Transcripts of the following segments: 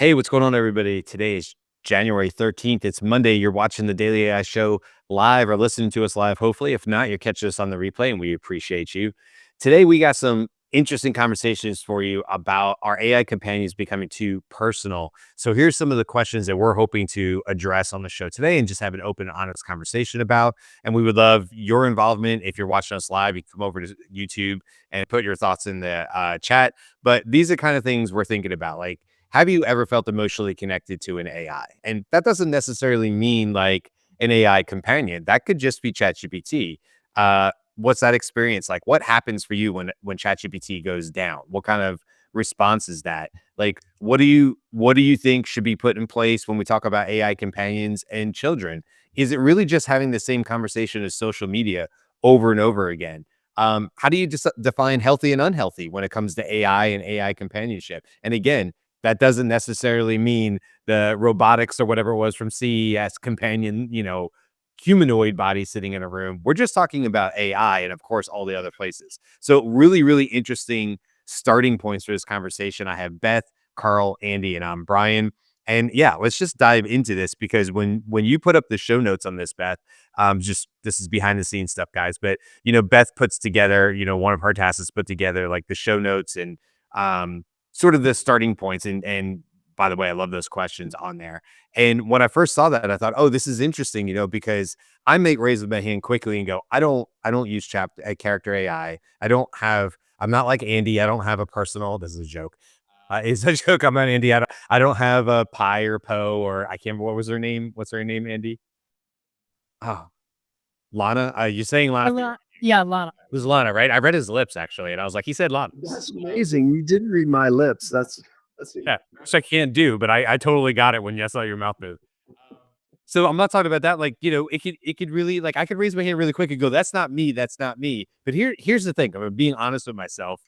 Hey, what's going on, everybody? Today is January 13th. It's Monday. You're watching the Daily AI Show live or listening to us live. Hopefully, if not, you're catching us on the replay, and we appreciate you. Today, we got some interesting conversations for you about our AI companions becoming too personal. So, here's some of the questions that we're hoping to address on the show today and just have an open, honest conversation about. And we would love your involvement. If you're watching us live, you can come over to YouTube and put your thoughts in the chat. But these are kind of things we're thinking about. Like, have you ever felt emotionally connected to an AI? And that doesn't necessarily mean like an AI companion. That could just be ChatGPT. What's that experience like? What happens for you when ChatGPT goes down? What kind of response is that? Like, what do you think should be put in place when we talk about AI companions and children? Is it really just having the same conversation as social media over and over again? How do you define healthy and unhealthy when it comes to AI and AI companionship? And again, that doesn't necessarily mean the robotics or whatever it was from CES companion, humanoid body sitting in a room. We're just talking about AI and, of course, all the other places. So, really, really interesting starting points for this conversation. I have Beth, Karl, Andy, and I'm Brian. And yeah, let's just dive into this because when you put up the show notes on this, Beth, just this is behind the scenes stuff, guys. But Beth puts together, one of her tasks is put together like the show notes and sort of the starting points. And by the way, I love those questions on there. And when I first saw that, I thought, oh, this is interesting, because I make raise my hand quickly and go, I don't use character AI. I'm not like Andy. I don't have a personal. This is a joke. It's a joke. I'm not Andy. I don't have a Pi or Poe or I can't remember what was her name. What's her name, Andy? Oh, Lana. You're saying A Lana. lot. Yeah, a lot. It was Lana, right? I read his lips actually, and I was like, he said Lana. That's amazing. You did read my lips. That's Yeah, which I can't do, but I totally got it when you saw your mouth move. So I'm not talking about that. Like, it could really like I could raise my hand really quick and go, that's not me, that's not me. But here's the thing. I'm being honest with myself.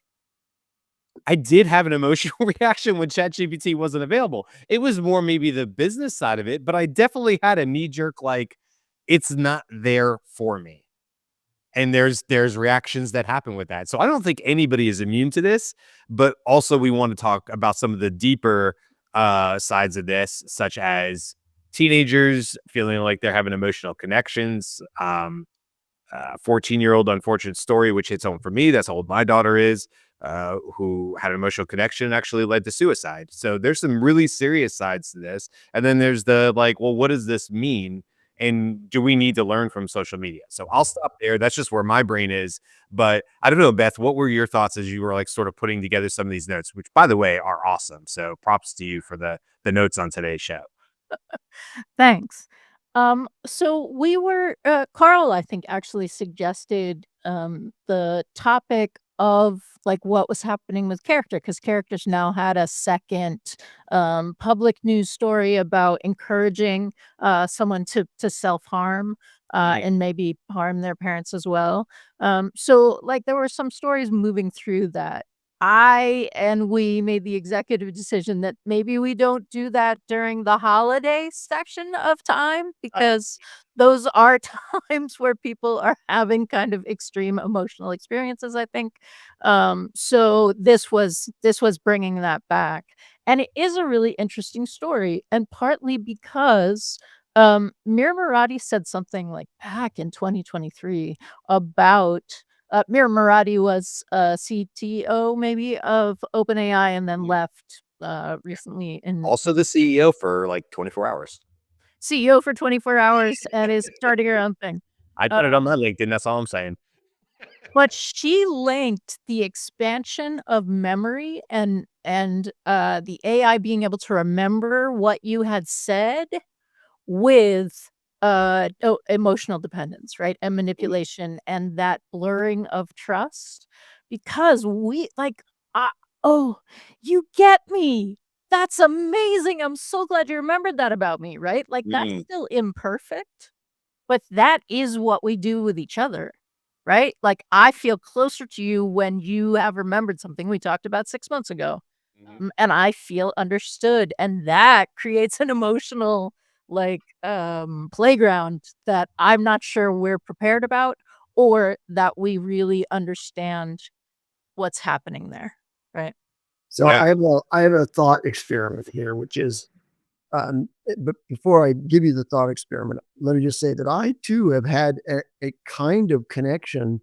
I did have an emotional reaction when ChatGPT wasn't available. It was more maybe the business side of it, but I definitely had a knee jerk like it's not there for me. And there's reactions that happen with that. So I don't think anybody is immune to this, but also we want to talk about some of the deeper sides of this, such as teenagers feeling like they're having emotional connections. 14-year-old unfortunate story, which hits home for me. That's how old my daughter is, who had an emotional connection and actually led to suicide. So there's some really serious sides to this. And then there's the like, well, what does this mean? And do we need to learn from social media? So I'll stop there. That's just where my brain is. But I don't know, Beth, what were your thoughts as you were like sort of putting together some of these notes, which by the way are awesome. So props to you for the notes on today's show. Thanks. So we were Carl, I think, actually suggested the topic of like what was happening with character because characters now had a second public news story about encouraging someone to self-harm and maybe harm their parents as well. So like there were some stories moving through that. We made the executive decision that maybe we don't do that during the holiday section of time because those are times where people are having kind of extreme emotional experiences, I think. So this was bringing that back. And it is a really interesting story, and partly because Mir Murati said something like back in 2023 about Mir Murati was CTO maybe of OpenAI and then left recently in Also the CEO for like 24 hours. CEO for 24 hours and is starting her own thing. I Uh, put it on my LinkedIn. That's all I'm saying. but she linked the expansion of memory and the AI being able to remember what you had said with emotional dependence, right? And manipulation and that blurring of trust because we like uh, oh, you get me. That's amazing. I'm so glad you remembered that about me, right? Like that's Mm. still imperfect, but that is what we do with each other, right? Like I feel closer to you when you have remembered something we talked about 6 months ago. And I feel understood, and that creates an emotional, like, playground that I'm not sure we're prepared about or that we really understand what's happening there, right? So I have a thought experiment here, which is, but before I give you the thought experiment, let me just say that I too have had a kind of connection,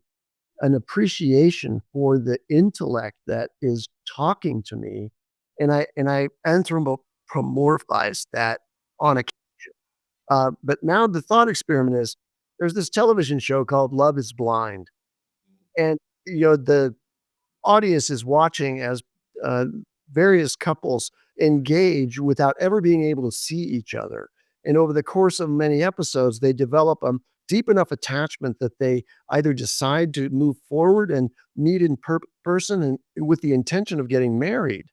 an appreciation for the intellect that is talking to me, and I anthropomorphize that on a. But now the thought experiment is there's this television show called Love Is Blind, and the audience is watching as uh, various couples engage without ever being able to see each other. And over the course of many episodes, they develop a deep enough attachment that they either decide to move forward and meet in person and with the intention of getting married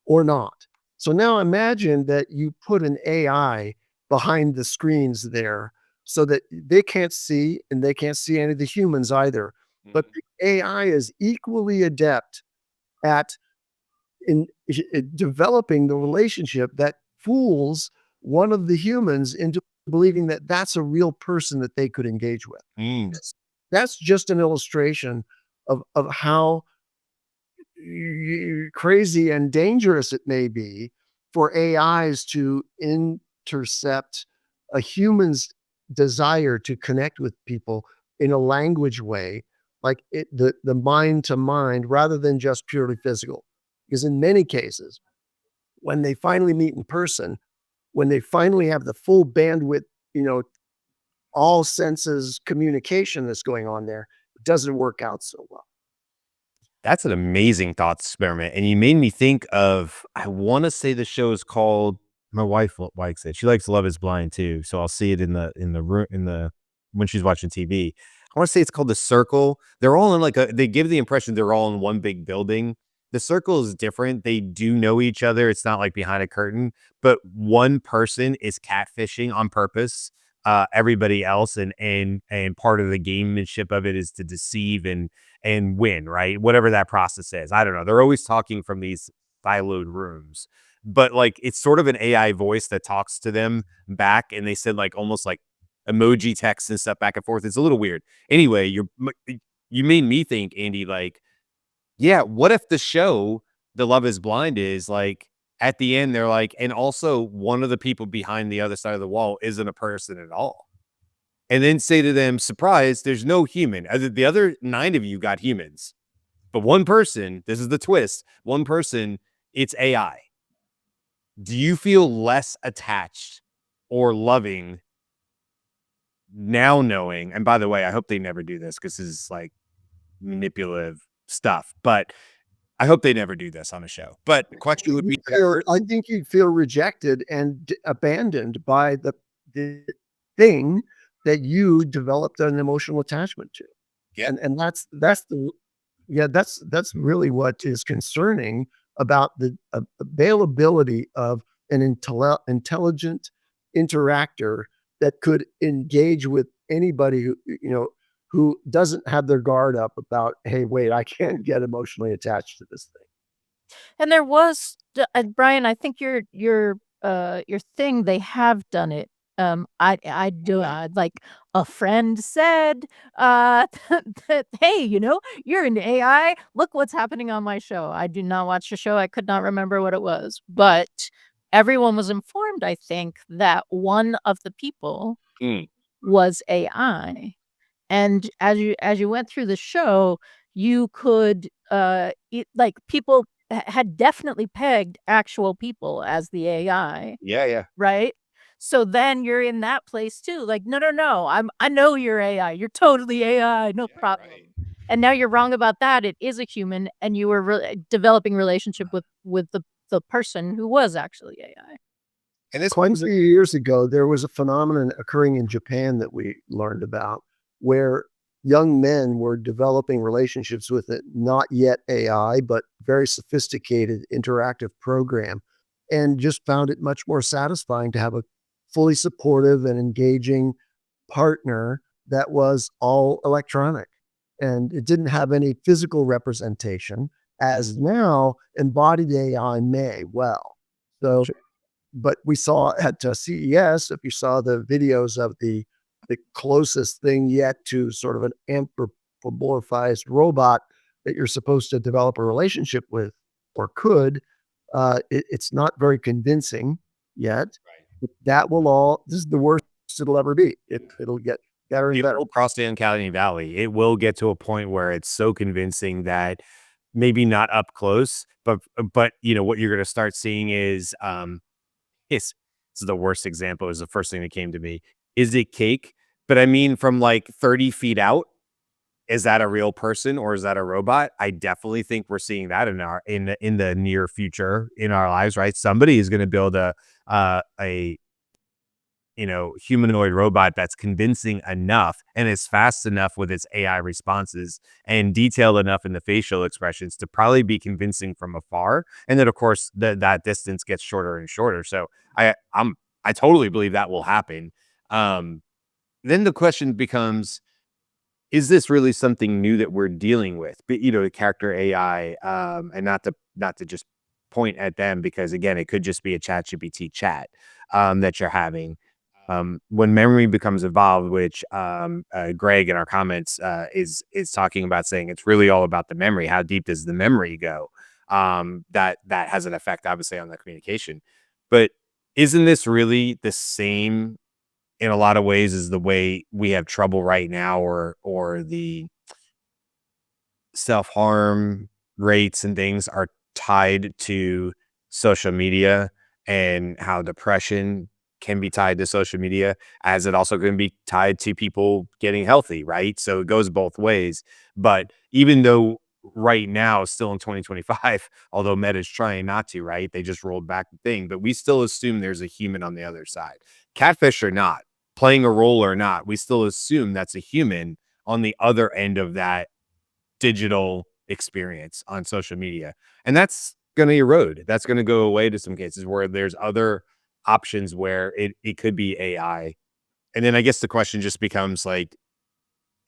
or not. So now imagine that you put an AI behind the screens there so that they can't see and they can't see any of the humans either. But Mhm. the AI is equally adept at developing the relationship that fools one of the humans into believing that that's a real person that they could engage with. Mm. That's just an illustration of how crazy and dangerous it may be for AIs to intercept a human's desire to connect with people in a language way, like the mind to mind, rather than just purely physical. Because in many cases, when they finally meet in person, when they finally have the full bandwidth, you know, all senses communication that's going on there, it doesn't work out so well. That's an amazing thought experiment, and you made me think of I wanna say the show is called my wife likes it. She likes Love Is Blind too, so I'll see it in the room in the when she's watching TV. I wanna say it's called The Circle. They're all in like a they give the impression they're all in one big building. The Circle is different. They do know each other. It's not like behind a curtain, but one person is catfishing on purpose, everybody else, and part of the gamemanship of it is to deceive and win, right? Whatever that process is. I don't know. They're always talking from these siloed rooms. But like it's sort of an AI voice that talks to them back and they send like almost like emoji text and stuff back and forth. It's a little weird. Anyway, you made me think, Andy, like, yeah, what if the show, The Love Is Blind, is like at the end, they're like, and also one of the people behind the other side of the wall isn't a person at all. And then say to them, surprise, there's no human. The other nine of you got humans. But one person, this is the twist, one person, it's AI. Do you feel less attached or loving now knowing? And by the way, I hope they never do this because this is like manipulative stuff, but I hope they never do this on a show. But the question would be I think you'd feel rejected and abandoned by the thing that you developed an emotional attachment to. yeah, And that's the yeah, that's really what is concerning about the availability of an intelligent interactor that could engage with anybody who doesn't have their guard up about, hey, wait, I can't get emotionally attached to this thing. And there was Brian, I think your thing, they have done it. I do like a friend said, that, "Hey, you're into AI. Look what's happening on my show." I do not watch the show. I could not remember what it was, but everyone was informed, I think, that one of the people mm, was AI. And as you went through the show, you could, like, people had definitely pegged actual people as the AI, yeah, yeah, right? So then you're in that place too, like, "No, no, no, I know you're AI, you're totally AI, no yeah, right. problem." And now you're wrong about that, it is a human, and you were developing relationship with the person who was actually AI. And this Quite a was few years ago, there was a phenomenon occurring in Japan that we learned about where young men were developing relationships with it, not yet AI, but very sophisticated interactive program, and just found it much more satisfying to have a fully supportive and engaging partner that was all electronic. And it didn't have any physical representation, as now embodied AI may well. So but we saw at CES, if you saw the videos of the closest thing yet to sort of an anthropomorphized robot that you're supposed to develop a relationship with, or could. It's not very convincing yet. But that will all. This is the worst it'll ever be. It'll get better and The better. old cross the uncanny valley. It will get to a point where it's so convincing that maybe not up close, but you know what you're going to start seeing is yes, this is the worst example. Is the first thing that came to me. Is it cake? But I mean, from like 30 feet out, is that a real person or is that a robot? I definitely think we're seeing that in the near future in our lives, right? Somebody is going to build a humanoid robot that's convincing enough and is fast enough with its AI responses and detailed enough in the facial expressions to probably be convincing from afar. And then, of course, that distance gets shorter and shorter. So I totally believe that will happen. Um, then the question becomes, is this really something new that we're dealing with? But, the character AI, and not to just point at them because again, it could just be a ChatGPT chat that you're having. When memory becomes evolved, which Greg in our comments is talking about, saying it's really all about the memory. How deep does the memory go? That has an effect, obviously, on the communication. But isn't this really the same in a lot of ways as the way we have trouble right now, or the self-harm rates and things are tied to social media, and how depression can be tied to social media, as it also can be tied to people getting healthy, right? So it goes both ways. But even though right now, still in 2025, although Meta's trying not to, right? They just rolled back the thing, but we still assume there's a human on the other side. Catfish or not, playing a role or not, we still assume that's a human on the other end of that digital experience on social media. And that's going to erode. That's going to go away to some cases where there's other options where it could be AI. And then I guess the question just becomes like,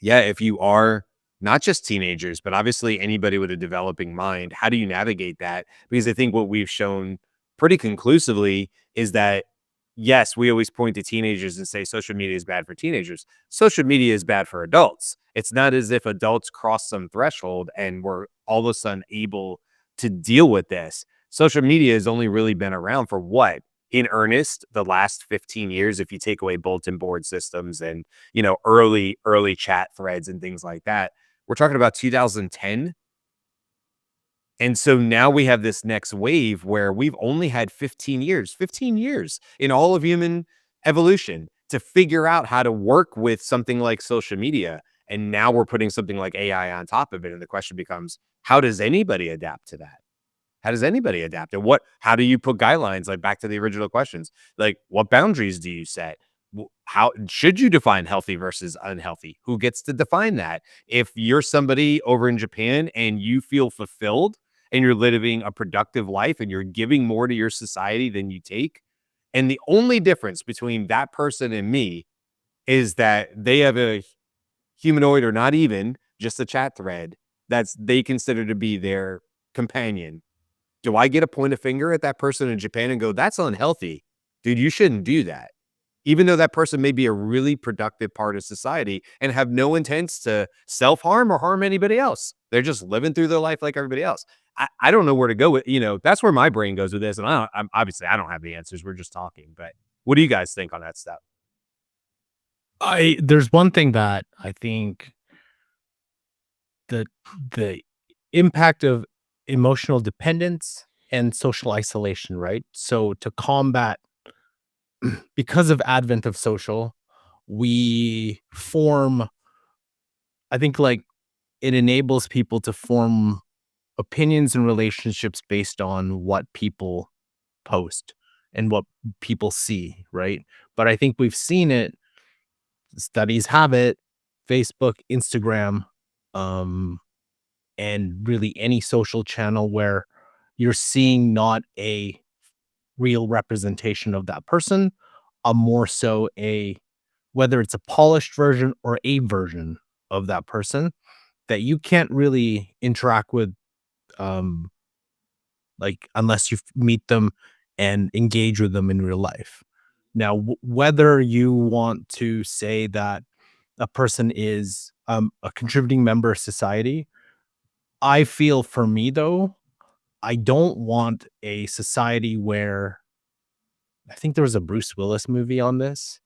yeah, if you are not just teenagers, but obviously anybody with a developing mind, how do you navigate that? Because I think what we've shown pretty conclusively is that, yes, we always point to teenagers and say social media is bad for teenagers. Social media is bad for adults. It's not as if adults cross some threshold and we're all of a sudden able to deal with this. Social media has only really been around for what? In earnest, the last 15 years, if you take away bulletin board systems and early chat threads and things like that. We're talking about 2010. And so now we have this next wave where we've only had 15 years in all of human evolution to figure out how to work with something like social media. And now we're putting something like AI on top of it. And the question becomes, how does anybody adapt to that? How does anybody adapt? And how do you put guidelines, like back to the original questions? Like, what boundaries do you set? How should you define healthy versus unhealthy? Who gets to define that? If you're somebody over in Japan and you feel fulfilled and you're living a productive life and you're giving more to your society than you take, and the only difference between that person and me is that they have a humanoid, or not even just a chat thread that's they consider to be their companion. Do I get to point a finger at that person in Japan and go, "That's unhealthy. Dude, you shouldn't do that." Even though that person may be a really productive part of society and have no intents to self-harm or harm anybody else. They're just living through their life like everybody else. I don't know where to go with, that's where my brain goes with this. And obviously I don't have the answers. We're just talking, but what do you guys think on that stuff? I There's one thing that I think the the impact of emotional dependence and social isolation, right? So to combat, because of advent of social, we form, I think, like, it enables people to form opinions and relationships based on what people post and what people see, right? But I think we've seen it, studies have it, Facebook, Instagram, um, and really any social channel where you're seeing not a real representation of that person, a more so a, whether it's a polished version or a version of that person that you can't really interact with, um like, unless you meet them and engage with them in real life. Now, whether you want to say that a person is, a contributing member of society, I feel, for me though, I don't want a society where I think there was a Bruce Willis movie on this.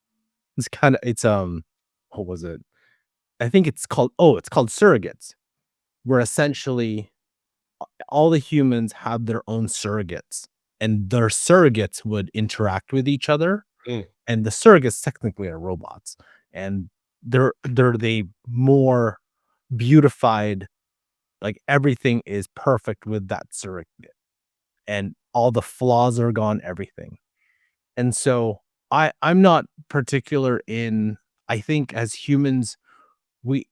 What was it? I think it's called Surrogates, where essentially all the humans have their own surrogates, and their surrogates would interact with each other, Mm. and the surrogates technically are robots, and they're the more beautified, like, everything is perfect with that surrogate, and all the flaws are gone, everything. And so I'm not particular in I think as humans, we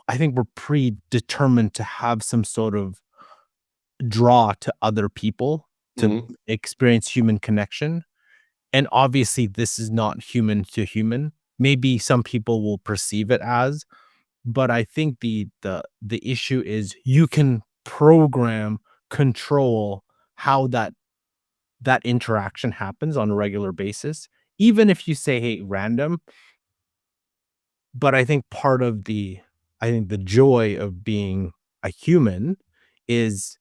I think we're predetermined to have some sort of draw to other people to Mhm. experience human connection. And obviously, this is not human to human. Maybe some people will perceive it as, but I think the issue is you can program, control how that interaction happens on a regular basis, even if you say, "Hey, random." But I think the joy of being a human is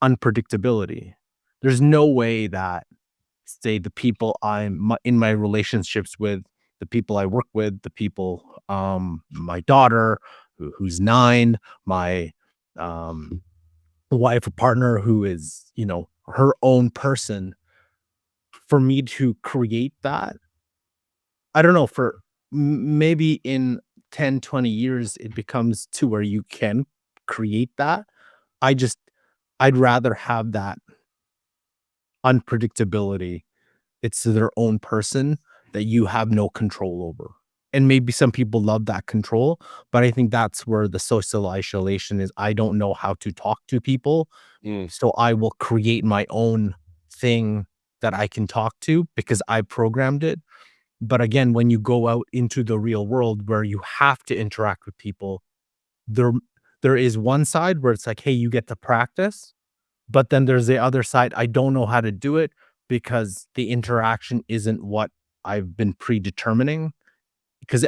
unpredictability. There's no way that, say, the people in my relationships with, the people I work with, the people, my daughter who's 9, my, um, wife or partner who is, her own person, for me to create that, I don't know, for maybe in 10, 20 years, it becomes to where you can create that. I just I'd rather have that unpredictability. It's their own person that you have no control over. And maybe some people love that control, but I think that's where the social isolation is. I don't know how to talk to people, Mm. so I will create my own thing that I can talk to because I programmed it. But again, when you go out into the real world where you have to interact with people, there there is one side where it's like, "Hey, you get to practice," but then there's the other side, I don't know how to do it because the interaction isn't what I've been predetermining. Because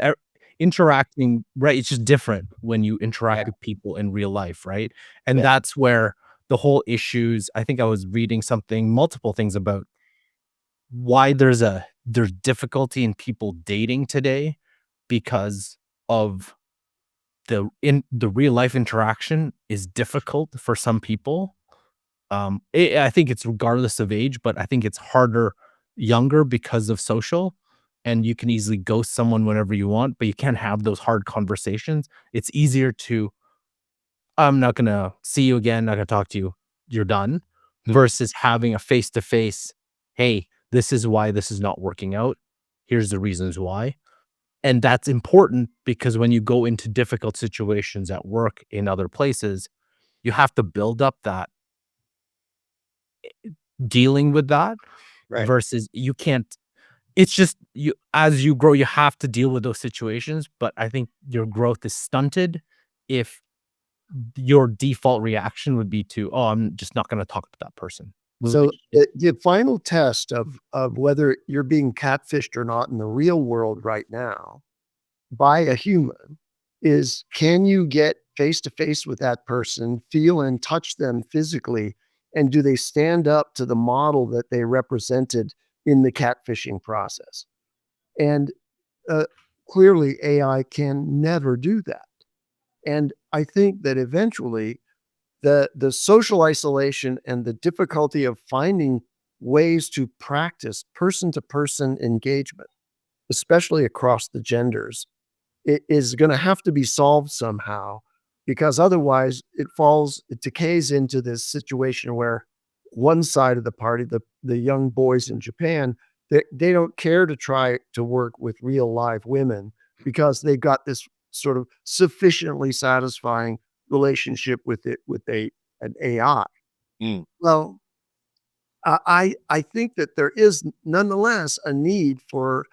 interacting, right, it's just different when you interact Yeah. with people in real life, right? And Yeah. that's where the whole issues I think I was reading multiple things about why there's difficulty in people dating today because of the real life interaction is difficult for some people. I think it's regardless of age, but I think it's harder younger because of social, and you can easily ghost someone whenever you want, but you can't have those hard conversations. It's easier to, "I'm not gonna see you again, not gonna talk to you, you're done," Mm. versus having a face to face, "Hey, this is why this is not working out. Here's the reasons why." And that's important because when you go into difficult situations at work, in other places, you have to build up that dealing with that Right. versus you can't it's just you as you grow, you have to deal with those situations, but I think your growth is stunted if your default reaction would be to, "Oh, I'm just not gonna talk to that person." So Relationship. the final test of whether you're being catfished or not in the real world right now by a human is, can you get face to face with that person, feel and touch them physically, and do they stand up to the model that they represented in the catfishing process? And uh, clearly, AI can never do that. And I think that eventually the social isolation and the difficulty of finding ways to practice person to person engagement, especially across the genders, it is going to have to be solved somehow, because otherwise it decays into this situation where one side of the party, the young boys in Japan, they don't care to try to work with real live women because they've got this sort of sufficiently satisfying relationship with an AI. Mm. Well, I think that there is nonetheless a need for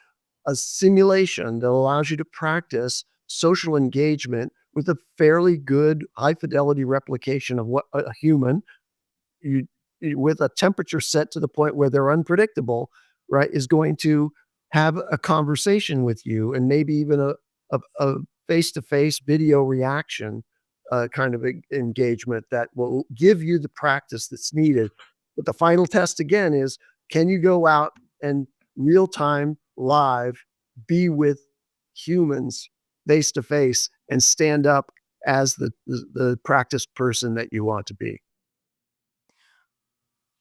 a simulation that allows you to practice social engagement with a fairly good high fidelity replication of what a human, you, with a temperature set to the point where they're unpredictable, right, is going to have a conversation with you, and maybe even a face to face video reaction kind of engagement that will give you the practice that's needed. But the final test again is, can you go out and real time, live, be with humans face to face and stand up as the practice person that you want to be?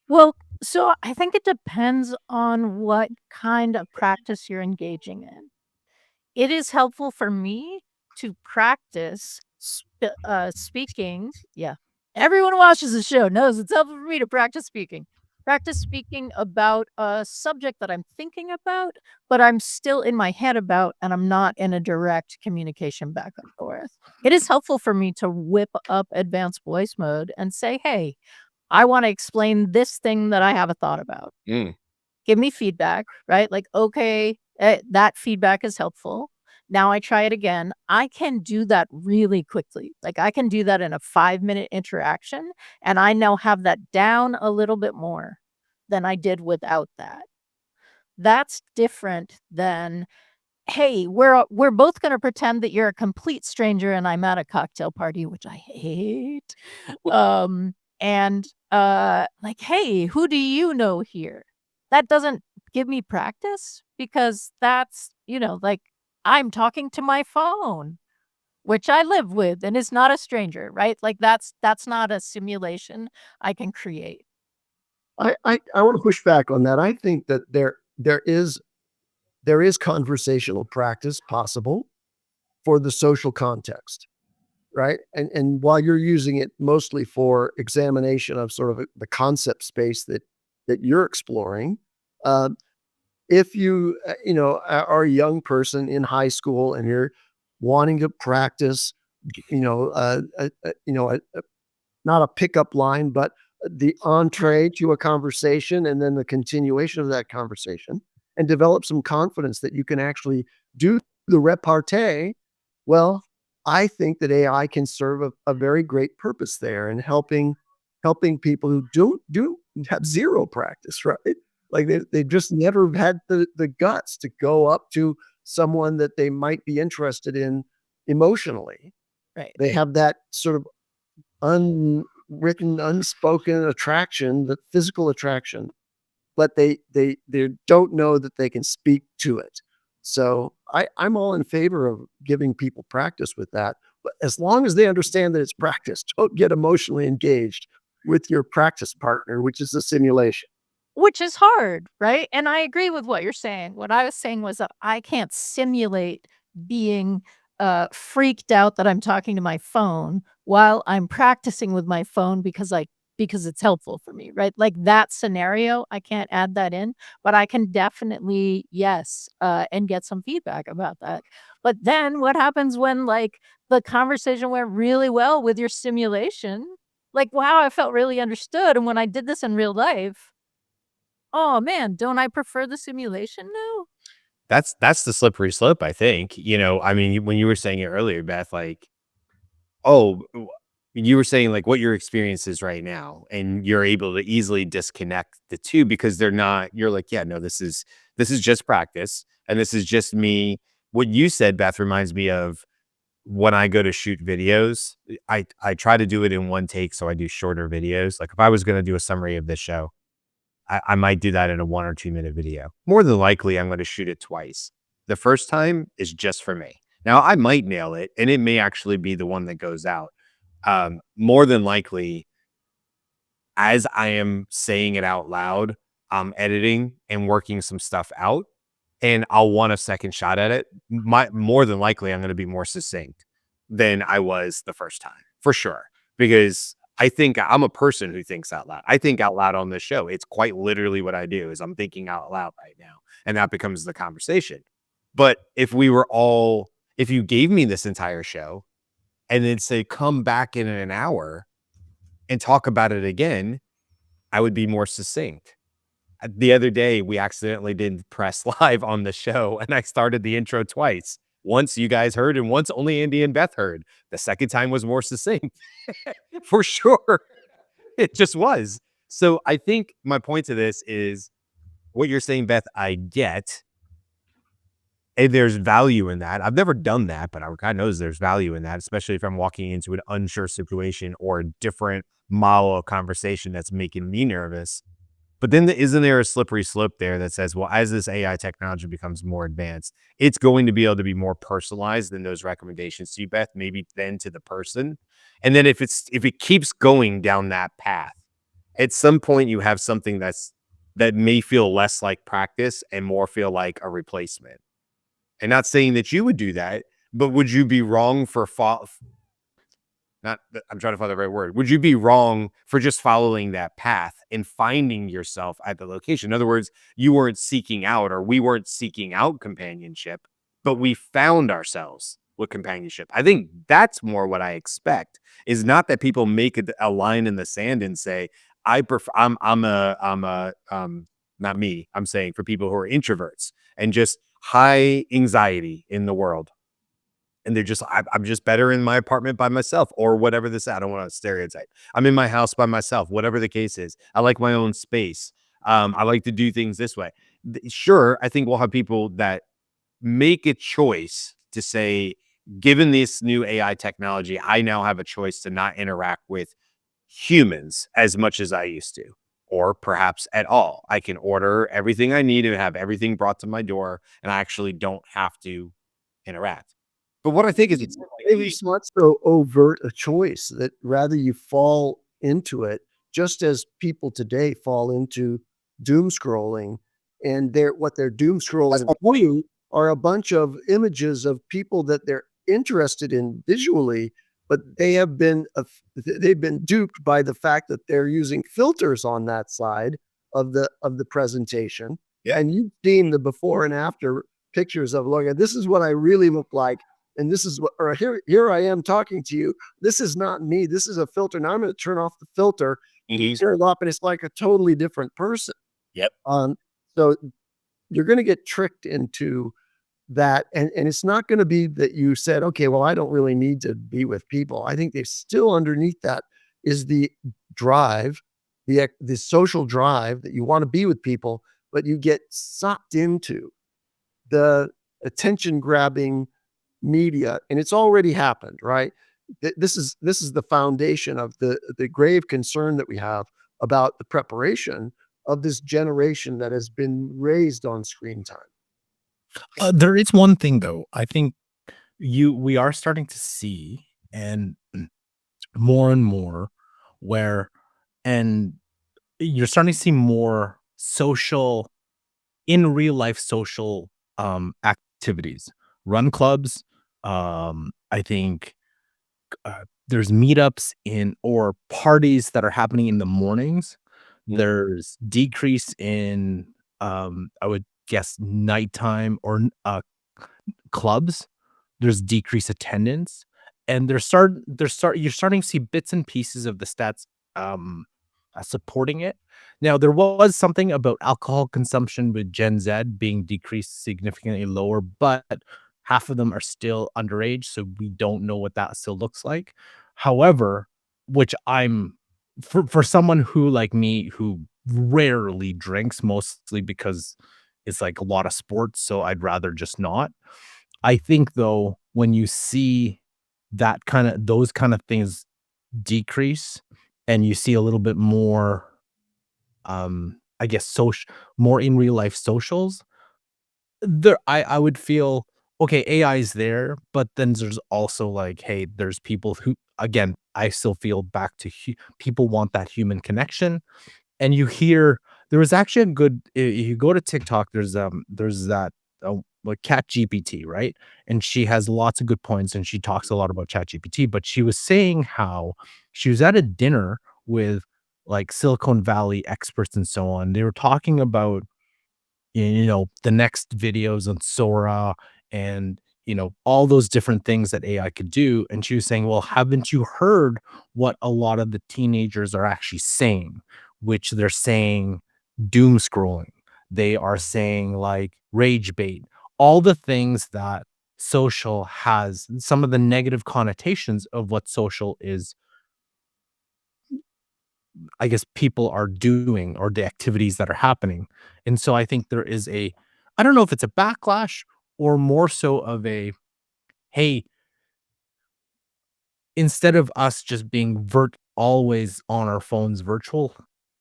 Well, so I think it depends on what kind of practice you're engaging in. It is helpful for me to practice speaking. Yeah. Everyone who watches the show knows it's helpful for me to practice speaking. Practice speaking about a subject that I'm thinking about, but I'm still in my head about, and I'm not in a direct communication back and forth. It is helpful for me to whip up advanced voice mode and say, hey, I want to explain this thing that I have a thought about. Mm. Give me feedback, right? Like, okay, that feedback is helpful. Now I try it again. I can do that really quickly. Like, I can do that in a 5-minute interaction, and I now have that down a little bit more than I did without that. That's different than, "Hey, we're both gonna pretend that you're a complete stranger and I'm at a cocktail party," which I hate. And, like, "Hey, who do you know here?" That doesn't give me practice because that's, like, I'm talking to my phone, which I live with and is not a stranger, right? Like, that's not a simulation I can create. I want to push back on that. I think that there is conversational practice possible for the social context, right? And while you're using it mostly for examination of sort of the concept space that you're exploring, uh, if you are a young person in high school and you're wanting to practice, not a pickup line, but the entree to a conversation and then the continuation of that conversation and develop some confidence that you can actually do the repartee. Well, I think that AI can serve a very great purpose there in helping people who don't have zero practice, right? Like they just never had the guts to go up to someone that they might be interested in emotionally. Right. They have that sort of unwritten, unspoken attraction, the physical attraction, but they don't know that they can speak to it. So I'm all in favor of giving people practice with that, but as long as they understand that it's practice, don't get emotionally engaged with your practice partner, which is a simulation. Which is hard, right? And I agree with what you're saying. What I was saying was that I can't simulate being, freaked out that I'm talking to my phone while I'm practicing with my phone because it's helpful for me, right? Like, that scenario, I can't add that in, but I can definitely, yes, and get some feedback about that. But then what happens when, like, the conversation went really well with your simulation? Like, wow, I felt really understood, and when I did this in real life, oh, man, don't I prefer the simulation now? That's the slippery slope, I think. I mean, when you were saying it earlier, Beth, like, oh, you were saying like what your experience is right now, and you're able to easily disconnect the two because they're not. You're like, yeah, no, this is just practice, and this is just me. What you said, Beth, reminds me of when I go to shoot videos. I try to do it in one take, so I do shorter videos. Like if I was going to do a summary of this show, I might do that in a 1 or 2 minute video. More than likely, I'm going to shoot it twice. The first time is just for me. Now, I might nail it, and it may actually be the one that goes out. More than likely, as I am saying it out loud, I'm editing and working some stuff out, and I'll want a second shot at it. More than likely, I'm going to be more succinct than I was the first time, for sure. Because I think I'm a person who thinks out loud. I think out loud on this show. It's quite literally what I do is I'm thinking out loud right now, and that becomes the conversation. But if you gave me this entire show and then say, come back in an hour and talk about it again, I would be more succinct. The other day, we accidentally didn't press live on the show, and I started the intro twice. Once you guys heard, and once only Andy and Beth heard. The second time was more succinct, for sure. It just was. So I think my point to this is what you're saying, Beth, I get. And there's value in that. I've never done that, but God knows there's value in that, especially if I'm walking into an unsure situation or a different model of conversation that's making me nervous. But then isn't there a slippery slope there that says, well, as this AI technology becomes more advanced, it's going to be able to be more personalized than those recommendations to you, Beth, maybe then to the person. And then if it keeps going down that path, at some point you have something that may feel less like practice and more feel like a replacement. And not saying that you would do that, but would you be wrong for not I'm trying to find the right word. Would you be wrong for just following that path and finding yourself at the location? In other words, you weren't seeking out or we weren't seeking out companionship, but we found ourselves with companionship. I think that's more what I expect is not that people make a line in the sand and say, I prefer not me. I'm saying for people who are introverts and just high anxiety in the world and they're just I'm just better in my apartment by myself or whatever this I don't want to stereotype. I'm in my house by myself, whatever the case is. I like my own space. I like to do things this way. Sure, I think we'll have people that make a choice to say, given this new AI technology, I now have a choice to not interact with humans as much as I used to, or perhaps at all. I can order everything I need and have everything brought to my door, and I actually don't have to interact. But what I think is it's Maybe it's not so overt a choice that rather you fall into it, just as people today fall into doom scrolling, and what they're doom scrolling to are a bunch of images of people that they're interested in visually, but they've been duped by the fact that they're using filters on that side of the presentation. Yeah. And you've seen the before and after pictures of look, this is what I really look like and this is what or here I am talking to you. This is not me. This is a filter. Now I'm going to turn off the filter, turn it off, and it's like a totally different person. Yep. So you're going to get tricked into that, and it's not going to be that you said, okay, well, I don't really need to be with people. I think they still underneath that is the drive, the social drive that you want to be with people, but you get sucked into the attention grabbing media, and it's already happened, right? This is the foundation of the grave concern that we have about the preparation of this generation that has been raised on screen time. There is one thing though. I think we are starting to see and more and more where and you're starting to see more social in real life social activities, run clubs. I think there's meetups in or parties that are happening in the mornings. There's decrease in I would guess nighttime or clubs. There's decreased attendance, and you're starting to see bits and pieces of the stats supporting it. Now, there was something about alcohol consumption with Gen Z being decreased significantly lower, but half of them are still underage, so we don't know what that still looks like. However, which I'm for someone who like me who rarely drinks, mostly because it's like a lot of sports, so I'd rather just not. I think though, when you see those kind of things decrease and you see a little bit more, I guess, more in real life socials, I would feel, okay, AI is there, but then there's also like, hey, there's people who, again, I still feel back to people want that human connection. And you hear there was actually a good you go to TikTok, there's that, like ChatGPT, right? And she has lots of good points, and she talks a lot about ChatGPT, but she was saying how she was at a dinner with, like, Silicon Valley experts and so on. They were talking about, the next videos on Sora and, all those different things that AI could do, and she was saying, "Well, haven't you heard what a lot of the teenagers are actually saying?" Which they're saying doom scrolling. They are saying, like, rage bait, all the things that social has some of the negative connotations of what social is, I guess, people are doing or the activities that are happening. And so I think there is I don't know if it's a backlash or more so of a, hey, instead of us just being always on our phones virtual,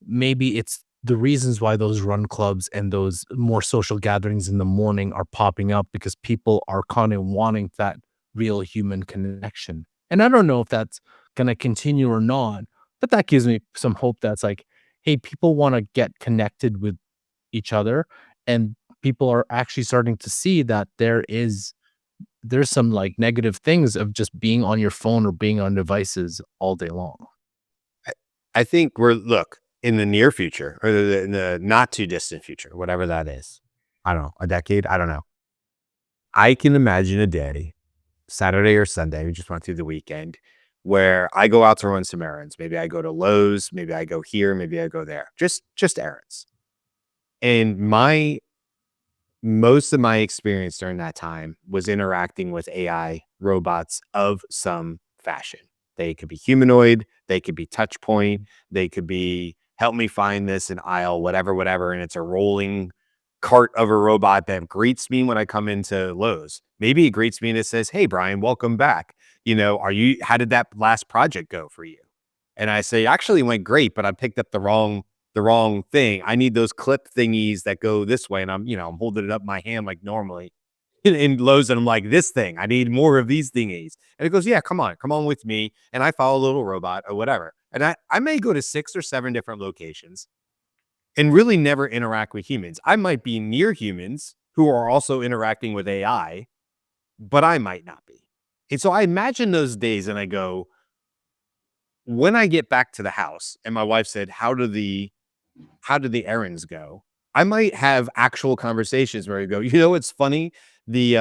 maybe it's the reasons why those run clubs and those more social gatherings in the morning are popping up because people are kind of wanting that real human connection. And I don't know if that's going to continue or not, but that gives me some hope that's like, hey, people want to get connected with each other, and people are actually starting to see that there's some, like, negative things of just being on your phone or being on devices all day long. I I think look, in the near future or in the not too distant future, whatever that is. I don't know, a decade, I don't know. I can imagine a day, Saturday or Sunday, we just went through the weekend, where I go out to run some errands. Maybe I go to Lowe's, maybe I go here, maybe I go there. Just errands. And most of my experience during that time was interacting with AI robots of some fashion. They could be humanoid, they could be touch point, they could be help me find this in aisle, whatever, whatever. And it's a rolling cart of a robot that greets me when I come into Lowe's. Maybe it greets me and it says, "Hey, Brian, welcome back. How did that last project go for you?" And I say, "Actually, it went great, but I picked up the wrong thing. I need those clip thingies that go this way." And I'm holding it up my hand like normally in Lowe's. And I'm like, "This thing, I need more of these thingies." And it goes, "Yeah, come on with me." And I follow a little robot or whatever. And I may go to 6 or 7 different locations and really never interact with humans. I might be near humans who are also interacting with AI, but I might not be. And so I imagine those days and I go, when I get back to the house and my wife said, how do the errands go? I might have actual conversations where I go, it's funny, the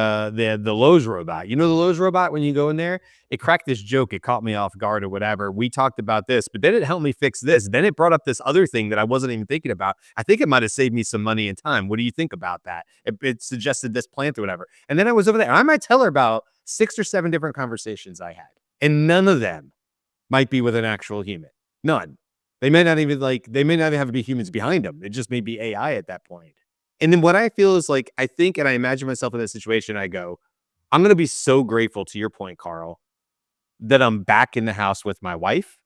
Lowe's robot. The Lowe's robot, when you go in there, it cracked this joke, it caught me off guard or whatever. We talked about this, but then it helped me fix this. Then it brought up this other thing that I wasn't even thinking about. I think it might have saved me some money and time. What do you think about that? It suggested this plant or whatever. And then I was over there. And I might tell her about 6 or 7 different conversations I had, and none of them might be with an actual human. None. They may not even have to be humans behind them. It just may be AI at that point. And then what I feel is like, I think, and I imagine myself in this situation, I go, I'm going to be so grateful, to your point, Karl, that I'm back in the house with my wife,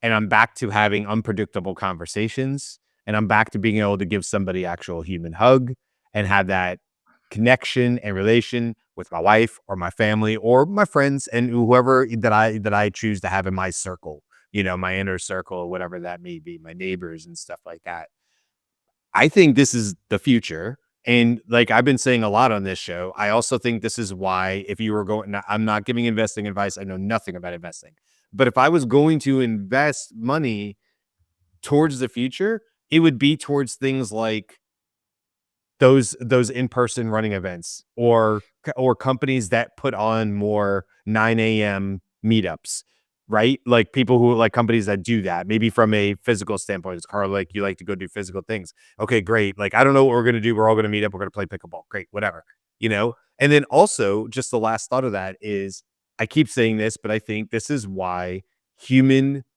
and I'm back to having unpredictable conversations, and I'm back to being able to give somebody actual human hug and have that connection and relation with my wife or my family or my friends and whoever that I choose to have in my circle, my inner circle, whatever that may be, my neighbors and stuff like that. I think this is the future. And like I've been saying a lot on this show, I also think this is why, if you were going, now, I'm not giving investing advice. I know nothing about investing. But if I was going to invest money towards the future, it would be towards things like those in-person running events, or companies that put on more 9 a.m. meetups, right? Like people who like companies that do that, maybe from a physical standpoint. It's Karl, like you like to go do physical things. Okay, great. Like I don't know what we're gonna do. We're all gonna meet up. We're gonna play pickleball. Great, whatever. And then also, just the last thought of that is, I keep saying this, but I think this is why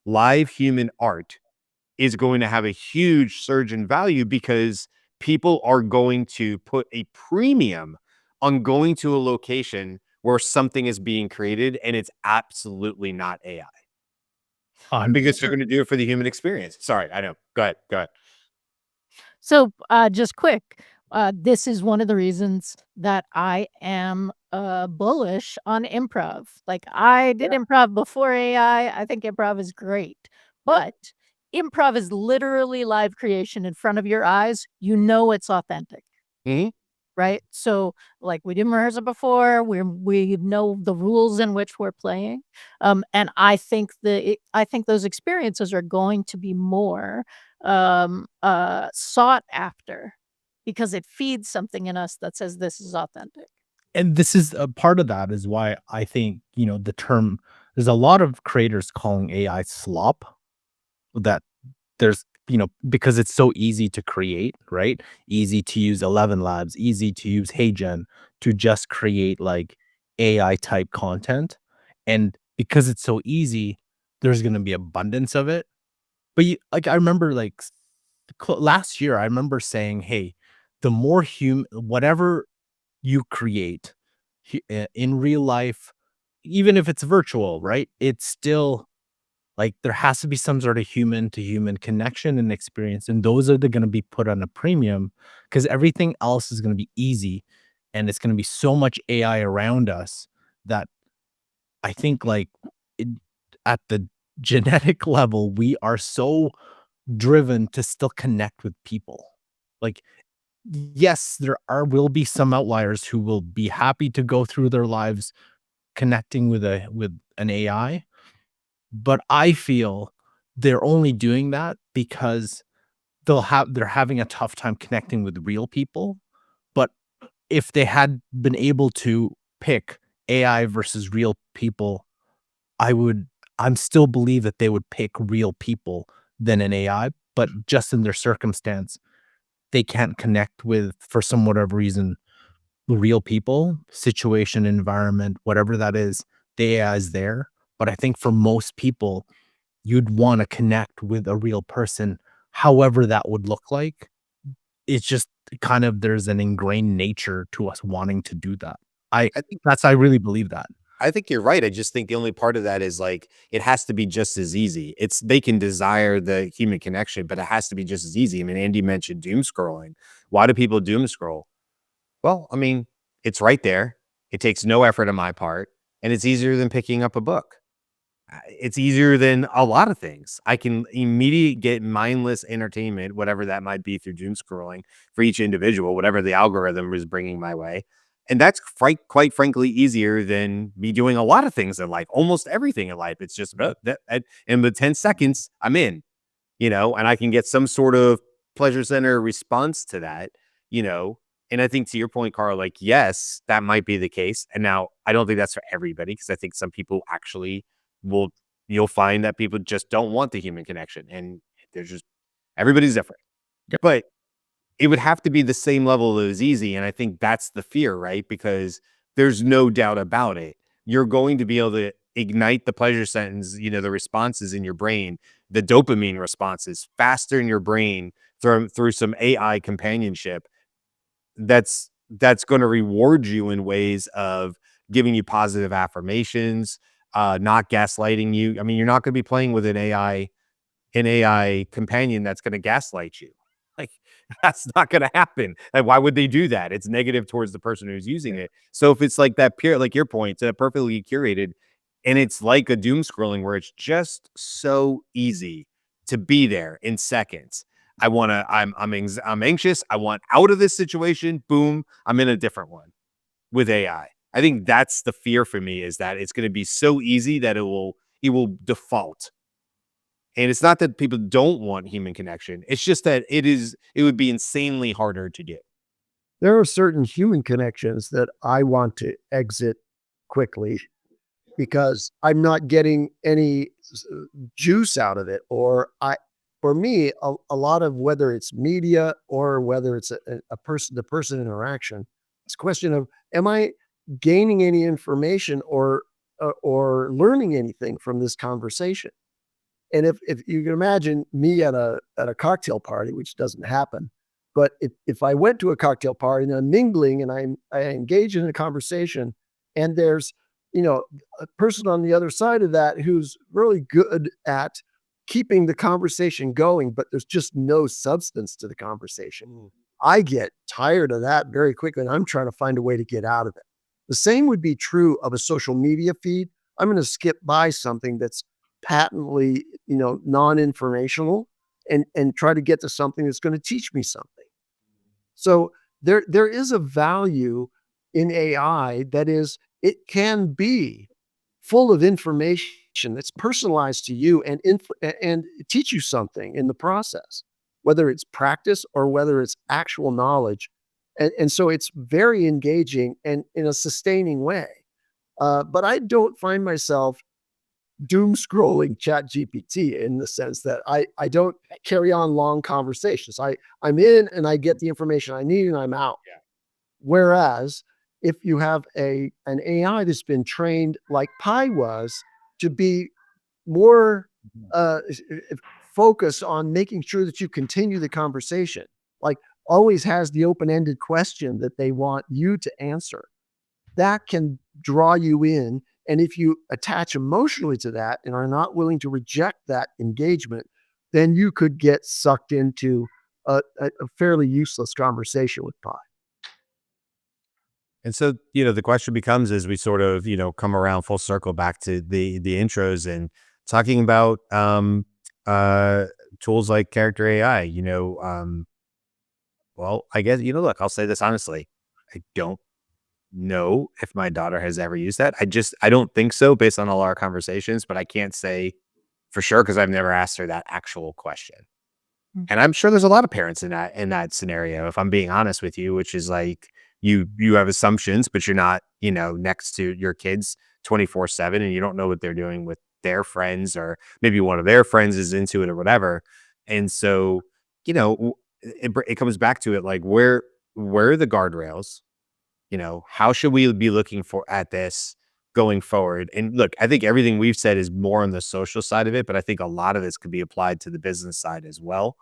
live human art is going to have a huge surge in value, because people are going to put a premium on going to a location where something is being created and it's absolutely not AI, because they're 100%. going to do it for the human experience. Sorry, I know. Go ahead. Go ahead. So, just quick, this is one of the reasons that I am bullish on improv. Like, I did improv before AI. I think improv is great, but improv is literally live creation in front of your eyes. You know it's authentic. Mhm. Right? So, like, we didn't rehearse it before, we know the rules in which we're playing, and I think those experiences are going to be more, sought after because it feeds something in us that says this is authentic. And this is a part of that is why I think, the term there's a lot of creators calling AI slop, that because it's so easy to create, right? Easy to use 11 Labs, easy to use HeyGen to just create like AI type content. And because it's so easy, there's going to be abundance of it. But I remember like last year, I remember saying, hey, the more human, whatever you create in real life, even if it's virtual, right? It's still like there has to be some sort of human to human connection and experience. And those are going to be put on a premium because everything else is going to be easy. And it's going to be so much AI around us that I think like it, at the genetic level, we are so driven to still connect with people. Like, yes, there will be some outliers who will be happy to go through their lives connecting with an AI, but I feel they're only doing that because they're having a tough time connecting with real people. But if they had been able to pick AI versus real people, I would I'm still believe that they would pick real people than an AI, but just in their circumstance, they can't connect with, for some whatever reason, real people, situation, environment, whatever that is, the AI is there. But I think for most people, you'd wanna connect with a real person, however that would look like. It's just kind of there's an ingrained nature to us wanting to do that. I I think I really believe that. I think you're right. I just think the only part of that is like it has to be just as easy. It's they can desire the human connection, but it has to be just as easy. I mean, Andy mentioned doom scrolling. Why do people doom scroll? Well, I mean, it's right there. It takes no effort on my part, and it's easier than picking up a book. It's easier than a lot of things. I can immediately get mindless entertainment, whatever that might be through doom scrolling for each individual, whatever the algorithm is bringing my way. And that's quite frankly easier than me doing a lot of things in life, almost everything in life. It's just in the 10 seconds, I'm in, and I can get some sort of pleasure center response to that, you know. And I think to your point, Carl, like, yes, that might be the case. And now I don't think that's for everybody because I think some people actually will, you'll find that people just don't want the human connection and they're just, everybody's different. Yep. But it would have to be the same level as easy, and I think that's the fear, right? Because there's no doubt about it. You're going to be able to ignite the pleasure sentence, the responses in your brain, the dopamine responses faster in your brain through some AI companionship that's gonna reward you in ways of giving you positive affirmations, not gaslighting you. I mean, you're not gonna be playing with an AI companion that's gonna gaslight you. Like, that's not gonna happen. And why would they do that? It's negative towards the person who's using it. So if it's like that pure, like your point, perfectly curated, and it's like a doom scrolling where it's just so easy to be there in seconds. I'm anxious. I want out of this situation. Boom, I'm in a different one with AI. I think that's the fear for me is that it's gonna be so easy that it will default, and it's not that people don't want human connection. It's just that it would be insanely harder to do. There are certain human connections that I want to exit quickly because I'm not getting any juice out of it. For me, a lot of whether it's media or whether it's a person to person interaction, it's a question of am I gaining any information or learning anything from this conversation? And if you can imagine me at a cocktail party, which doesn't happen, but if I went to a cocktail party and I'm mingling and I engage in a conversation and there's, a person on the other side of that who's really good at keeping the conversation going, but there's just no substance to the conversation. Mm. I get tired of that very quickly and I'm trying to find a way to get out of it. The same would be true of a social media feed. I'm going to skip by something that's patently, non-informational and try to get to something that's going to teach me something. So there is a value in AI that is it can be full of information that's personalized to you and teach you something in the process, whether it's practice or whether it's actual knowledge. And so it's very engaging and in a sustaining way. But I don't find myself doom scrolling ChatGPT in the sense that I don't carry on long conversations. I'm in and I get the information I need and I'm out. Yeah. Whereas if you have an AI that's been trained like Pi was to be more uh, focused on making sure that you continue the conversation, like always has the open-ended question that they want you to answer. That can draw you in. And if you attach emotionally to that and are not willing to reject that engagement, then you could get sucked into a fairly useless conversation with Pi. And so, the question becomes as we sort of, come around full circle back to the intros and talking about uh tools like character AI, well, I guess, look, I'll say this honestly. I don't know if my daughter has ever used that. I don't think so based on all our conversations, but I can't say for sure because I've never asked her that actual question. Mm. And I'm sure there's a lot of parents in that scenario, if I'm being honest with you, which is like you have assumptions, but you're not, next to your kids 24/7 and you don't know what they're doing with their friends or maybe one of their friends is into it or whatever. And so, it comes back to it like where are the guardrails? How should we be looking for at this going forward? And look, I think everything we've said is more on the social side of it, but I think a lot of this could be applied to the business side as well.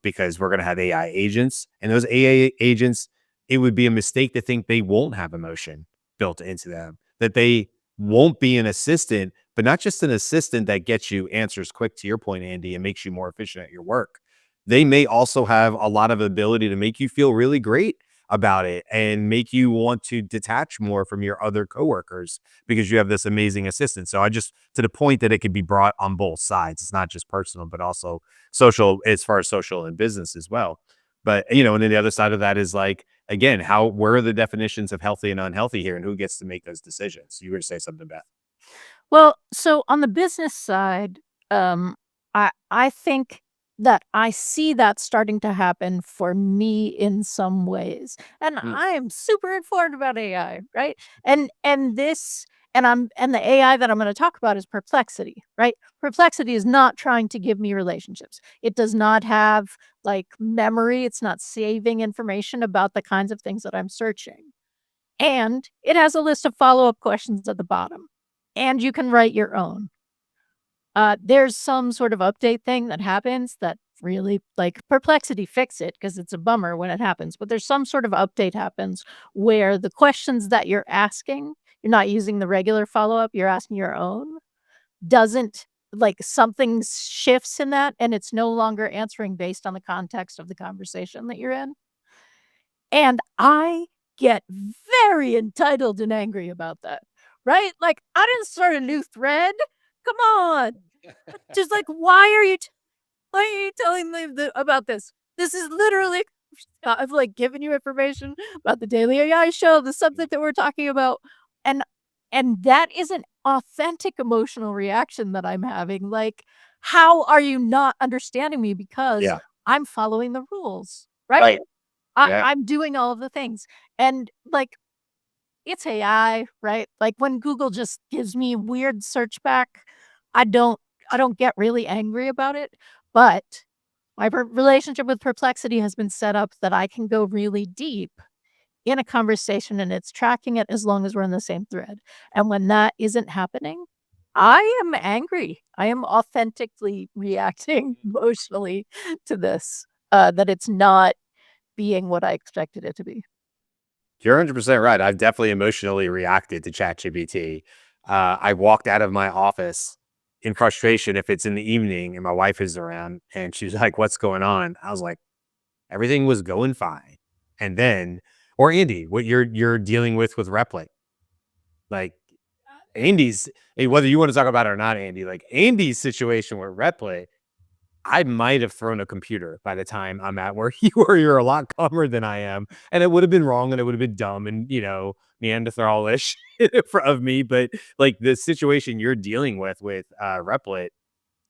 Because we're going to have AI agents and those AI agents, it would be a mistake to think they won't have emotion built into them, that they won't be an assistant, but not just an assistant that gets you answers quick to your point, Andy, and makes you more efficient at your work. They may also have a lot of ability to make you feel really great about it and make you want to detach more from your other coworkers because you have this amazing assistant. So I just to the point that it could be brought on both sides. It's not just personal, but also social as far as social and business as well. But and then the other side of that is like, again, where are the definitions of healthy and unhealthy here and who gets to make those decisions? You were to say something, Beth. Well, so on the business side, I think that I see that starting to happen for me in some ways, and Mm, I am super informed about AI, right? And this and the AI that I'm gonna talk about is Perplexity, right? Perplexity is not trying to give me relationships. It does not have, like, memory, it's not saving information about the kinds of things that I'm searching. And it has a list of follow-up questions at the bottom, and you can write your own. There's some sort of update thing that happens that really like, Perplexity fix it because it's a bummer when it happens, but there's some sort of update happens where the questions that you're asking, you're not using the regular follow-up, you're asking your own, doesn't like, something shifts in that, and it's no longer answering based on the context of the conversation that you're in. And I get very entitled and angry about that, right? Like, I didn't start a new thread. Come on. Just like, why are you telling me about this? This is literally I've like given you information about the Daily AI show, the subject that we're talking about. And that is an authentic emotional reaction that I'm having. Like, how are you not understanding me because yeah. I'm following the rules, right? Right. Yeah. I'm doing all of the things. And, like, it's AI, right? Like, when Google just gives me weird search back, I don't I don't get really angry about it, but my relationship with Perplexity has been set up that I can go really deep in a conversation, and it's tracking it as long as we're in the same thread. And when that isn't happening, I am angry. I am authentically reacting emotionally to this, that it's not being what I expected it to be. You're 100% right. I've definitely emotionally reacted to ChatGPT. I walked out of my office in frustration if it's in the evening and my wife is around and she's like, "What's going on?" I was like, "Everything was going fine." And then, or Andy, what you're dealing with Replit, like Andy's, whether you want to talk about it or not, Andy, like Andy's situation with Replit, I might have thrown a computer by the time I'm at where you're a lot calmer than I am, and it would have been wrong, and it would have been dumb and, Neanderthalish of me, but, like, the situation you're dealing with, Replit,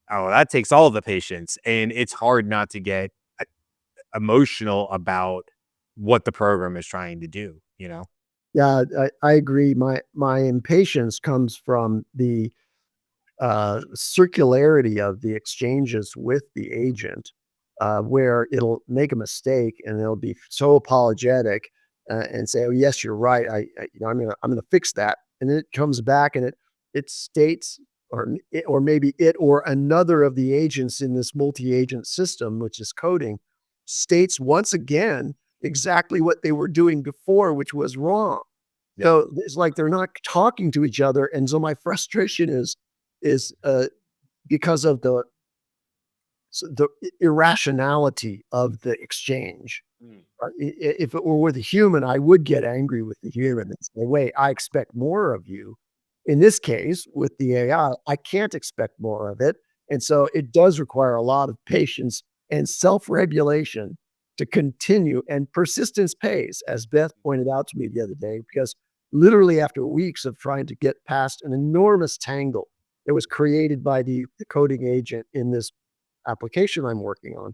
oh, that takes all the patience, and it's hard not to get e emotional about what the program is trying to do, you know? Yeah, I agree. My impatience comes from the circularity of the exchanges with the agent, where it'll make a mistake and it'll be so apologetic and say, "Oh, yes, you're right. I'm gonna fix that," and then it comes back and it states, or maybe it or another of the agents in this multi-agent system, which is coding, states once again exactly what they were doing before, which was wrong. Yeah. So it's like they're not talking to each other, and so my frustration is because of the irrationality of the exchange. Mm. If it were with a human, I would get angry with the human and say, "Wait, I expect more of you." In this case, with the AI, I can't expect more of it, and so it does require a lot of patience and self-regulation to continue, and persistence pays, as Beth pointed out to me the other day, because literally after weeks of trying to get past an enormous tangle that was created by the coding agent in this application I'm working on,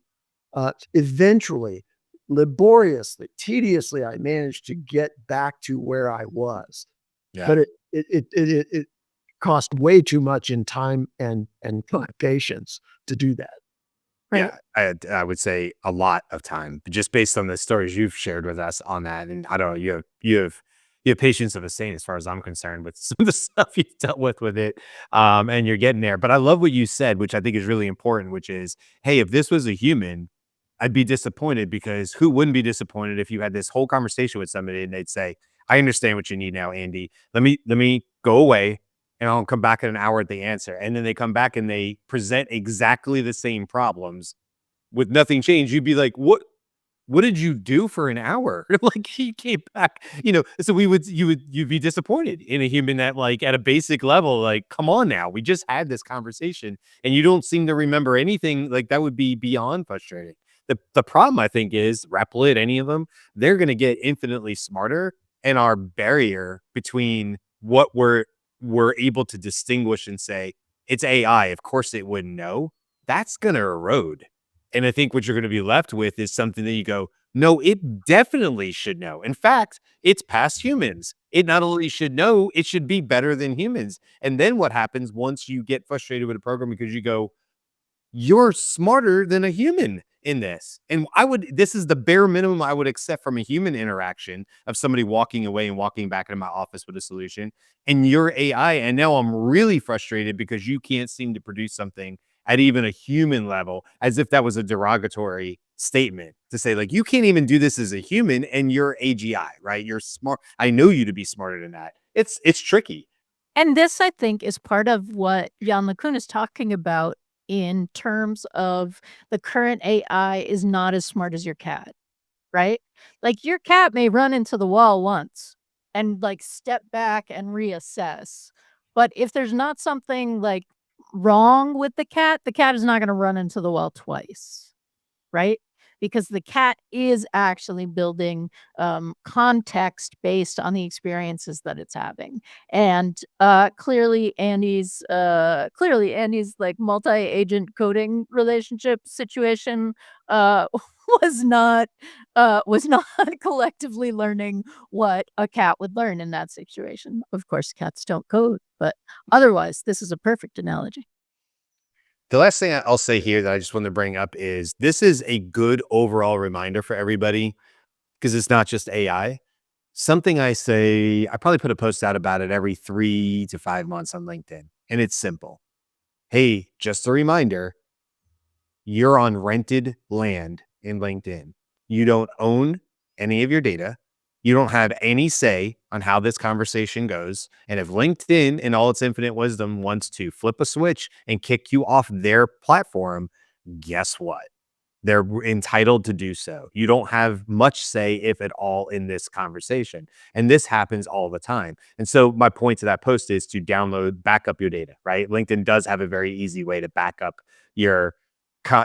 eventually, laboriously, tediously, I managed to get back to where I was. Yeah. But it cost way too much in time and patience to do that. Right. Yeah, I would say a lot of time, just based on the stories you've shared with us on that. And I don't know, you have patience of a saint as far as I'm concerned with some of the stuff you've dealt with it. And you're getting there. But I love what you said, which I think is really important, which is, hey, if this was a human, I'd be disappointed, because who wouldn't be disappointed if you had this whole conversation with somebody and they'd say, I understand what you need now, Andy. Let me go away and I'll come back in an hour at the answer. And then they come back and they present exactly the same problems with nothing changed. You'd be like, what did you do for an hour? Like, he came back, so you'd be disappointed in a human that, like, at a basic level, like, come on now, we just had this conversation and you don't seem to remember anything. Like, that would be beyond frustrating. The problem, I think, is Replit, any of them, they're going to get infinitely smarter, and our barrier between what we're able to distinguish and say it's AI, of course it wouldn't know, that's going to erode. And I think what you're going to be left with is something that you go, no, it definitely should know. In fact, it's past humans. It not only should know, it should be better than humans. And then what happens once you get frustrated with a program because you go, you're smarter than a human in this. And this is the bare minimum I would accept from a human interaction, of somebody walking away and walking back into my office with a solution. And you're AI. And now I'm really frustrated because you can't seem to produce something at even a human level, as if that was a derogatory statement to say, like, you can't even do this as a human and you're AGI, right? You're smart. I know you to be smarter than that. It's tricky. And this, I think, is part of what Jan LeCun is talking about in terms of the current AI is not as smart as your cat, right? Like, your cat may run into the wall once and, like, step back and reassess. But if there's not something, like, wrong with the cat is not gonna run into the wall twice. Right? Because the cat is actually building context based on the experiences that it's having. And clearly Andy's like multi-agent coding relationship situation was not was not collectively learning what a cat would learn in that situation. Of course, cats don't code, but otherwise, this is a perfect analogy. The last thing I'll say here that I just wanted to bring up is, this is a good overall reminder for everybody, because it's not just AI. Something I say, I probably put a post out about it every 3 to 5 months on LinkedIn, and it's simple. Hey, just a reminder, you're on rented land in LinkedIn. You don't own any of your data. You don't have any say on how this conversation goes. And if LinkedIn, in all its infinite wisdom, wants to flip a switch and kick you off their platform, guess what? They're entitled to do so. You don't have much say, if at all, in this conversation. And this happens all the time. And so my point to that post is to back up your data, right? LinkedIn does have a very easy way to back up your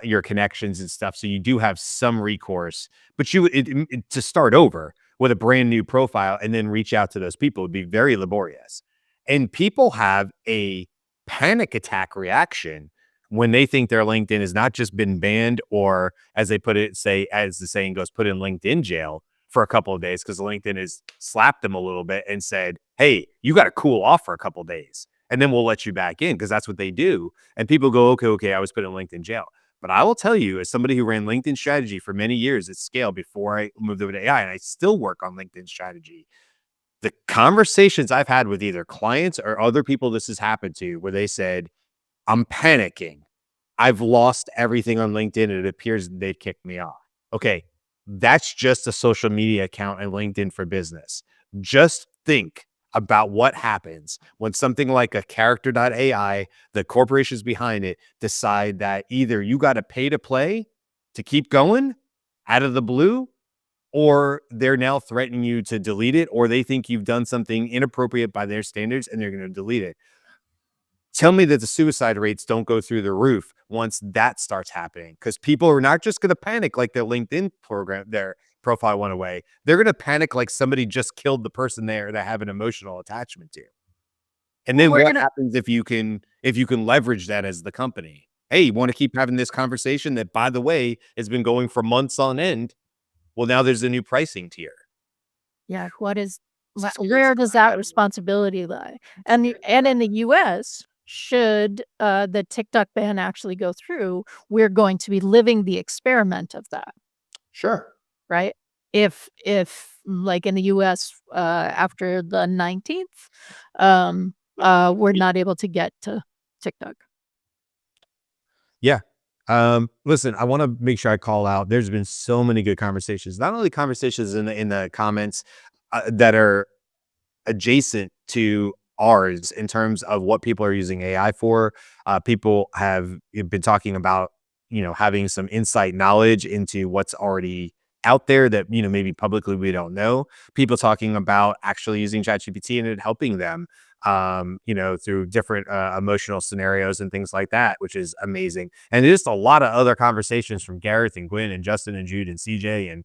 your connections and stuff. So you do have some recourse, but to start over with a brand new profile and then reach out to those people would be very laborious. And people have a panic attack reaction when they think their LinkedIn has not just been banned, or, as they put it, say, as the saying goes, put in LinkedIn jail for a couple of days, because LinkedIn has slapped them a little bit and said, hey, you got to cool off for a couple of days and then we'll let you back in, because that's what they do. And people go, okay, I was put in LinkedIn jail. But I will tell you, as somebody who ran LinkedIn strategy for many years at scale before I moved over to AI, and I still work on LinkedIn strategy, the conversations I've had with either clients or other people this has happened to, where they said, I'm panicking, I've lost everything on LinkedIn, and it appears they'd kicked me off. Okay, that's just a social media account and LinkedIn for business. Just think about what happens when something like a character.ai, the corporations behind it, decide that either you got to pay to play to keep going out of the blue, or they're now threatening you to delete it, or they think you've done something inappropriate by their standards and they're going to delete it. Tell me that the suicide rates don't go through the roof once that starts happening, because people are not just going to panic like their LinkedIn program, their profile went away. They're going to panic like somebody just killed the person there they have an emotional attachment to. And then We're what gonna happens if you can leverage that as the company? Hey, you want to keep having this conversation that, by the way, has been going for months on end? Well, now there's a new pricing tier. Yeah, what is So where does that responsibility lie? And in the US, should, the TikTok ban actually go through, we're going to be living the experiment of that, Sure. right? If, like, in the US, after the 19th, we're not able to get to TikTok. Yeah. Listen, I want to make sure I call out. There's been so many good conversations, not only conversations in the comments that are adjacent to ours in terms of what people are using AI for. People have been talking about, having some insight knowledge into what's already out there that, maybe publicly we don't know. People talking about actually using ChatGPT and it helping them, through different emotional scenarios and things like that, which is amazing. And just a lot of other conversations from Gareth and Gwen and Justin and Jude and CJ and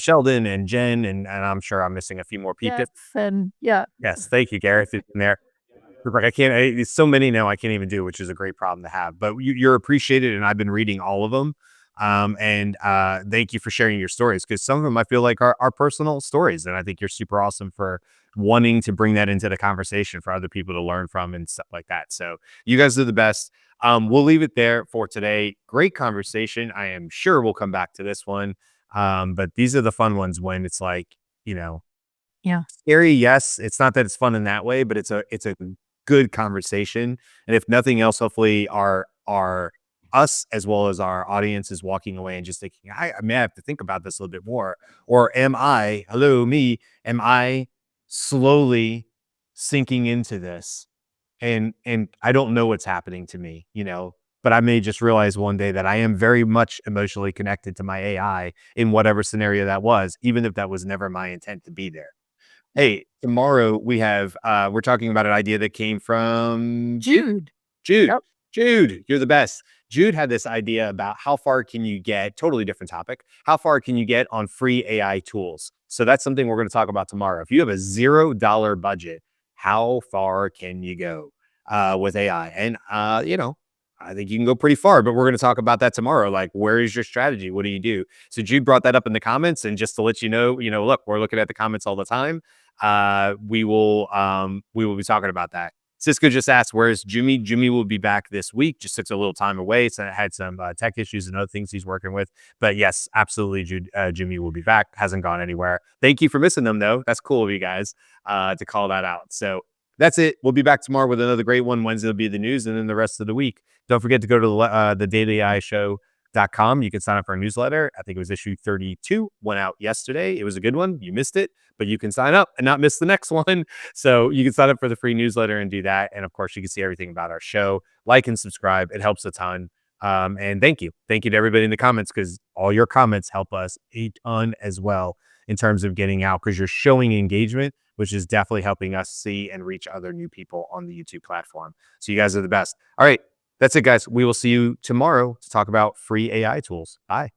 Sheldon and Jen, and I'm sure I'm missing a few more people. Yes, and yeah. Yes, thank you, Gareth, in there. Like I can't, it's so many now I can't even do, which is a great problem to have. But you're appreciated, and I've been reading all of them. And thank you for sharing your stories, because some of them I feel like are personal stories, and I think you're super awesome for wanting to bring that into the conversation for other people to learn from and stuff like that. So you guys are the best. We'll leave it there for today. Great conversation. I am sure we'll come back to this one. But these are the fun ones when it's like, you know, Yeah. scary, yes. It's not that it's fun in that way, but it's a good conversation. And if nothing else, hopefully our us as well as our audience is walking away and just thinking, I may have to think about this a little bit more. Or hello, me, am I slowly sinking into this? And I don't know what's happening to me, but I may just realize one day that I am very much emotionally connected to my AI in whatever scenario that was, even if that was never my intent to be there. Hey, tomorrow we're talking about an idea that came from Jude. Jude. Yep. Jude, you're the best. Jude had this idea about how far can you get, totally different topic. How far can you get on free AI tools? So that's something we're going to talk about tomorrow. If you have a $0 budget, how far can you go with AI? And I think you can go pretty far, but we're going to talk about that tomorrow. Like, where is your strategy? What do you do? So Jude brought that up in the comments, and just to let you know, look, we're looking at the comments all the time. We will be talking about that. Cisco just asked, where's Jimmy? Jimmy will be back this week. Just took a little time away. So I had some tech issues and other things he's working with. But yes, absolutely, Jimmy will be back. Hasn't gone anywhere. Thank you for missing them, though. That's cool of you guys to call that out. So that's it. We'll be back tomorrow with another great one. Wednesday will be the news, and then the rest of the week. Don't forget to go to the dailyai.com. You can sign up for a newsletter. I think it was issue 32, went out yesterday. It was a good one. You missed it, but you can sign up and not miss the next one. So you can sign up for the free newsletter and do that. And of course, you can see everything about our show. Like and subscribe. It helps a ton. And thank you. Thank you to everybody in the comments, because all your comments help us a ton as well in terms of getting out, because you're showing engagement, which is definitely helping us see and reach other new people on the YouTube platform. So you guys are the best. All right. That's it, guys. We will see you tomorrow to talk about free AI tools. Bye.